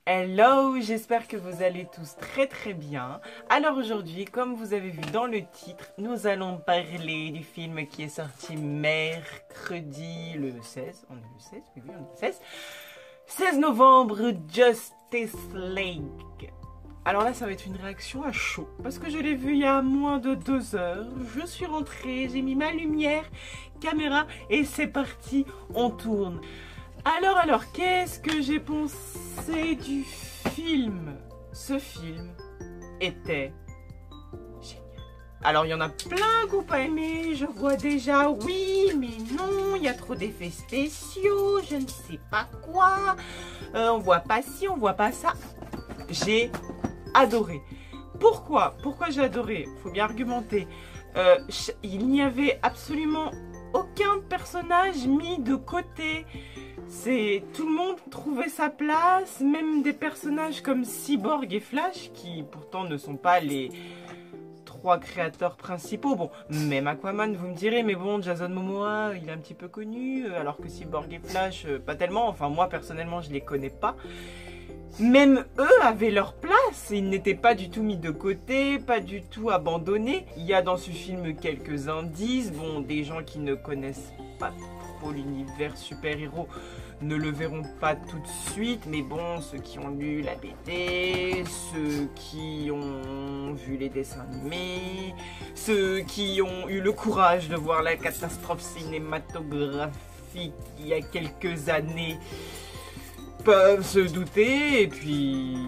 Hello, j'espère que vous allez tous très bien. Alors aujourd'hui, comme vous avez vu dans le titre, nous allons parler du film qui est sorti mercredi le 16. On est le 16? Oui, on est le 16. 16 novembre, Justice League. Alors là, ça va être une réaction à chaud, parce que je l'ai vu il y a moins de 2 heures. Je suis rentrée, j'ai mis ma lumière, caméra, et c'est parti, on tourne. Alors, qu'est-ce que j'ai pensé du film? Ce film était génial. Alors, il y en a plein qui n'ont pas aimé, je vois déjà, oui, mais non, il y a trop d'effets spéciaux, je ne sais pas quoi, on voit pas ci, on voit pas ça. J'ai adoré. Pourquoi j'ai adoré? Faut bien argumenter. Il n'y avait absolument aucun personnage mis de côté. Tout le monde trouvait sa place, même des personnages comme Cyborg et Flash, qui pourtant ne sont pas les 3 créateurs principaux. Bon, même Aquaman, vous me direz, mais bon, Jason Momoa, il est un petit peu connu, alors que Cyborg et Flash, pas tellement. Enfin, moi, personnellement, je les connais pas. Même eux avaient leur place, ils n'étaient pas du tout mis de côté, pas du tout abandonnés. Il y a dans ce film quelques indices, bon, des gens qui ne connaissent pas trop l'univers super-héros ne le verront pas tout de suite, mais bon, ceux qui ont lu la BD, ceux qui ont vu les dessins animés, ceux qui ont eu le courage de voir la catastrophe cinématographique il y a quelques années, peuvent se douter. Et puis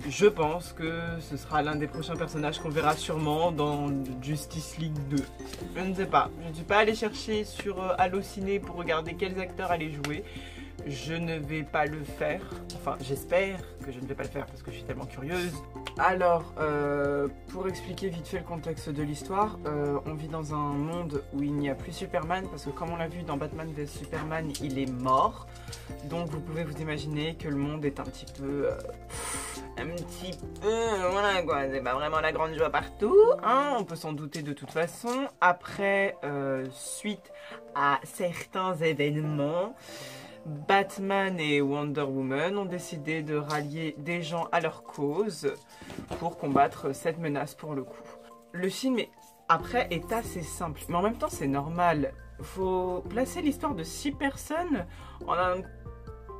je pense que ce sera l'un des prochains personnages qu'on verra sûrement dans Justice League 2. Je ne sais pas, je ne suis pas allée chercher sur Allociné pour regarder quels acteurs allaient jouer. Je ne vais pas le faire, enfin j'espère que je ne vais pas le faire parce que je suis tellement curieuse. Alors, pour expliquer vite fait le contexte de l'histoire, on vit dans un monde où il n'y a plus Superman, parce que comme on l'a vu dans Batman vs Superman, il est mort. Donc vous pouvez vous imaginer que le monde est un petit peu, voilà quoi, c'est pas vraiment la grande joie partout, hein, on peut s'en douter de toute façon. Après, suite à certains événements, Batman et Wonder Woman ont décidé de rallier des gens à leur cause pour combattre cette menace pour le coup. Le film après est assez simple, mais en même temps c'est normal. Faut placer l'histoire de 6 personnes en un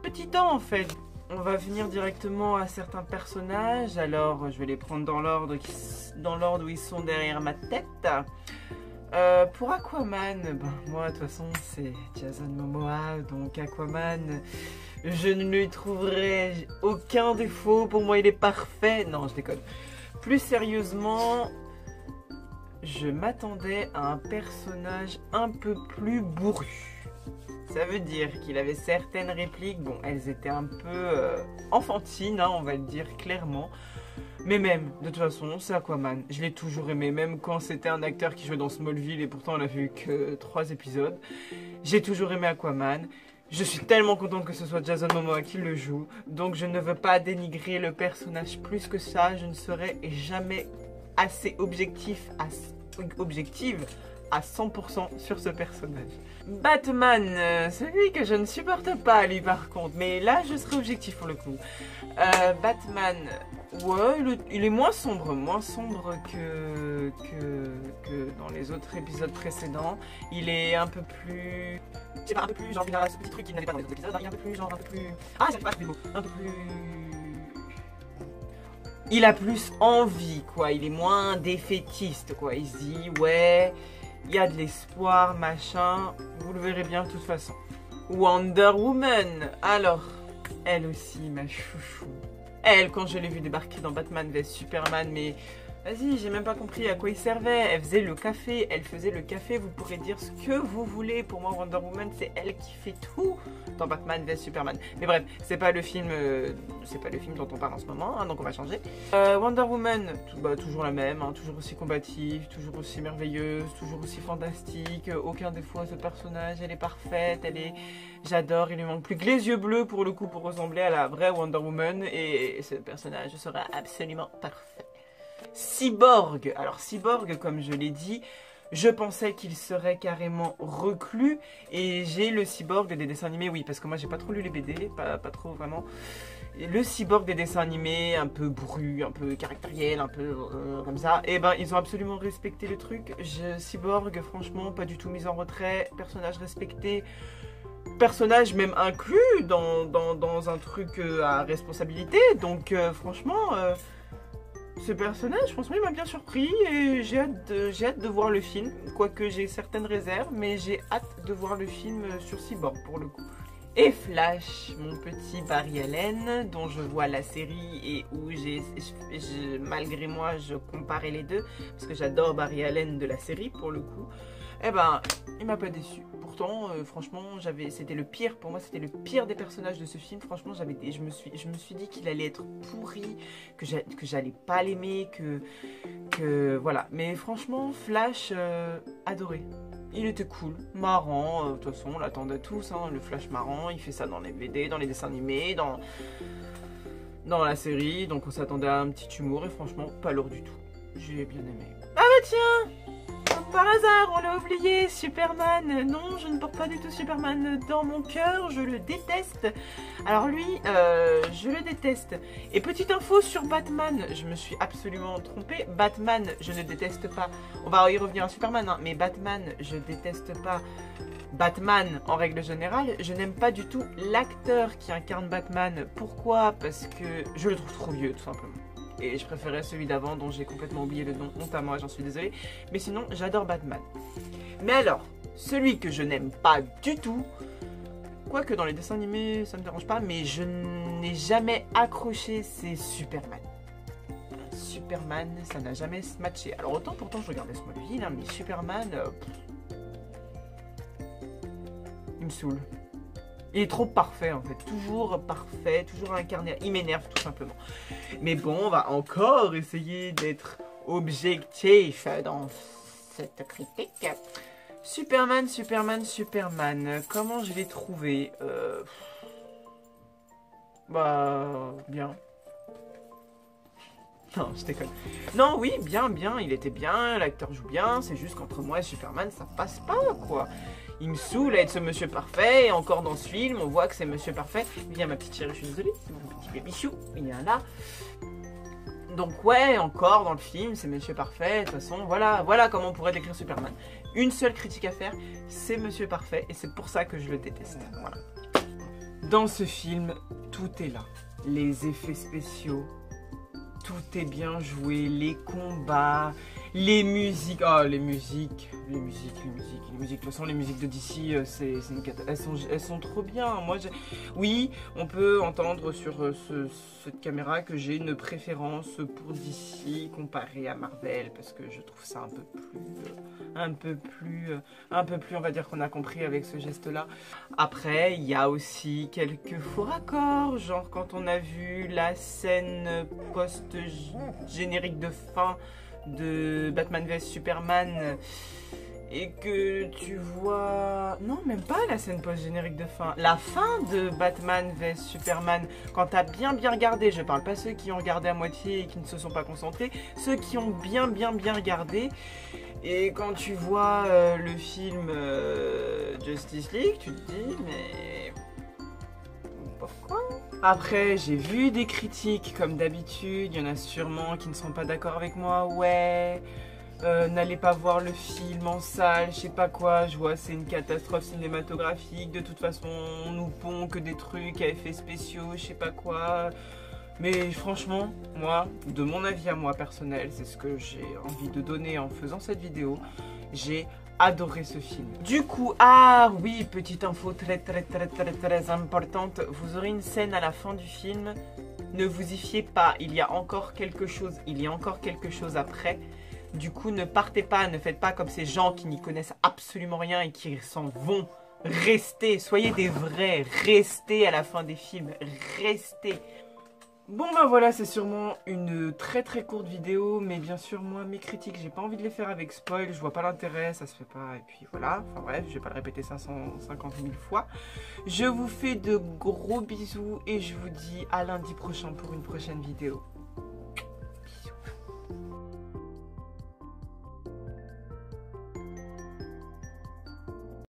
petit temps en fait. On va venir directement à certains personnages, alors je vais les prendre dans l'ordre où ils sont derrière ma tête. Pour Aquaman, ben, moi de toute façon c'est Jason Momoa, donc Aquaman, je ne lui trouverai aucun défaut, pour moi il est parfait. Non, je déconne. Plus sérieusement, je m'attendais à un personnage un peu plus bourru. Ça veut dire qu'il avait certaines répliques, bon elles étaient un peu enfantines, hein, on va le dire clairement. Mais même, de toute façon, c'est Aquaman. Je l'ai toujours aimé, même quand c'était un acteur qui jouait dans Smallville et pourtant on a vu que 3 épisodes. J'ai toujours aimé Aquaman. Je suis tellement contente que ce soit Jason Momoa qui le joue. Donc je ne veux pas dénigrer le personnage plus que ça. Je ne serai jamais assez objective à 100% sur ce personnage. Batman, celui que je ne supporte pas lui par contre, mais là je serai objectif pour le coup. Batman, ouais, il est moins sombre que dans les autres épisodes précédents. Il est un peu plus, je sais pas, un peu plus genre, il a ce petit truc qu'il n'avait pas dans les autres épisodes, il est un peu plus genre, un peu plus, ah j'arrive pas à trouver le mot, un peu plus, il a plus envie quoi, il est moins défaitiste quoi, il se dit ouais, il y a de l'espoir, machin, vous le verrez bien de toute façon. Wonder Woman, alors, elle aussi, ma chouchou. Elle, quand je l'ai vue débarquer dans Batman vs Superman, mais vas-y, j'ai même pas compris à quoi il servait. Elle faisait le café, vous pourrez dire ce que vous voulez. Pour moi, Wonder Woman, c'est elle qui fait tout dans Batman vs Superman. Mais bref, c'est pas le film dont on parle en ce moment, hein, donc on va changer. Wonder Woman, toujours la même, hein, toujours aussi combative, toujours aussi merveilleuse, toujours aussi fantastique. Aucun défaut à ce personnage, elle est parfaite, j'adore, il lui manque plus que les yeux bleus pour le coup pour ressembler à la vraie Wonder Woman et ce personnage sera absolument parfait. Cyborg, alors Cyborg comme je l'ai dit, je pensais qu'il serait carrément reclus et j'ai le Cyborg des dessins animés, oui parce que moi j'ai pas trop lu les BD, pas trop vraiment. le cyborg des dessins animés, un peu bru, un peu caractériel, un peu comme ça, et ben ils ont absolument respecté le truc. Cyborg, franchement, pas du tout mis en retrait, personnage respecté, personnage même inclus dans un truc à responsabilité, donc franchement... ce personnage, franchement, il m'a bien surpris et j'ai hâte de voir le film. Quoique j'ai certaines réserves, mais j'ai hâte de voir le film sur Cyborg pour le coup. Et Flash, mon petit Barry Allen, dont je vois la série et où malgré moi, je comparais les deux, parce que j'adore Barry Allen de la série pour le coup. Eh ben, il m'a pas déçu. Pourtant, franchement, c'était le pire. Pour moi, c'était le pire des personnages de ce film. Franchement, je me suis dit qu'il allait être pourri, que j'allais pas l'aimer, que voilà. Mais franchement, Flash, adoré. Il était cool, marrant. De toute façon, on l'attendait tous. Hein, le Flash marrant, il fait ça dans les BD, dans les dessins animés, dans la série. Donc, on s'attendait à un petit humour et franchement, pas lourd du tout. J'ai bien aimé. Ah bah tiens! Par hasard, on l'a oublié, Superman. Non, je ne porte pas du tout Superman dans mon cœur, je le déteste. Alors lui, je le déteste. Et petite info sur Batman, je me suis absolument trompée. Batman, je ne déteste pas. On va y revenir à Superman, hein, mais Batman, je déteste pas. Batman, en règle générale, je n'aime pas du tout l'acteur qui incarne Batman. Pourquoi? Parce que je le trouve trop vieux, tout simplement. Et je préférais celui d'avant dont j'ai complètement oublié le nom, honte à moi, j'en suis désolée. Mais sinon, j'adore Batman. Mais alors, celui que je n'aime pas du tout, quoique dans les dessins animés, ça me dérange pas, mais je n'ai jamais accroché, c'est Superman. Superman, ça n'a jamais matché. Alors autant pourtant je regardais Smallville, hein, mais Superman, il me saoule. Il est trop parfait en fait, toujours parfait, toujours incarné, il m'énerve tout simplement. Mais bon, on va encore essayer d'être objectif dans cette critique. Superman, comment je l'ai trouvé? Bah, bien. Non, je déconne. Non, oui, bien, il était bien, l'acteur joue bien, c'est juste qu'entre moi et Superman, ça passe pas, quoi. Il me saoule à être ce monsieur parfait, et encore dans ce film, on voit que c'est monsieur parfait. Il y a ma petite chérie, je suis désolée, c'est mon petit bébichou, il y en a là. Donc ouais, encore dans le film, c'est monsieur parfait, de toute façon, voilà comment on pourrait décrire Superman. Une seule critique à faire, c'est monsieur parfait, et c'est pour ça que je le déteste, voilà. Dans ce film, tout est là. Les effets spéciaux, tout est bien joué, les combats, les musiques, les musiques. De toute façon, les musiques de DC, elles sont trop bien. Oui, on peut entendre sur cette caméra que j'ai une préférence pour DC comparée à Marvel, parce que je trouve ça un peu plus, on va dire qu'on a compris avec ce geste-là. Après, il y a aussi quelques faux raccords, genre quand on a vu la scène post-générique de fin de Batman vs Superman et que tu vois... Non, même pas la scène post-générique de fin. La fin de Batman vs Superman, quand t'as bien regardé, je parle pas ceux qui ont regardé à moitié et qui ne se sont pas concentrés, ceux qui ont bien regardé. Et quand tu vois le film Justice League, tu te dis, mais... pourquoi? Après, j'ai vu des critiques, comme d'habitude, il y en a sûrement qui ne seront pas d'accord avec moi, ouais... n'allez pas voir le film en salle, je sais pas quoi, je vois c'est une catastrophe cinématographique, de toute façon on nous pond que des trucs à effets spéciaux, je sais pas quoi. Mais franchement, moi, de mon avis à moi personnel, c'est ce que j'ai envie de donner en faisant cette vidéo, j'ai adoré ce film. Du coup, ah oui, petite info très importante, vous aurez une scène à la fin du film, ne vous y fiez pas, il y a encore quelque chose après. Du coup, ne partez pas, ne faites pas comme ces gens qui n'y connaissent absolument rien et qui s'en vont. Restez, soyez des vrais, restez à la fin des films, restez. Bon ben voilà, c'est sûrement une très courte vidéo, mais bien sûr moi mes critiques j'ai pas envie de les faire avec spoil, je vois pas l'intérêt, ça se fait pas et puis voilà, enfin bref, je vais pas le répéter 550 000 fois. Je vous fais de gros bisous et je vous dis à lundi prochain pour une prochaine vidéo.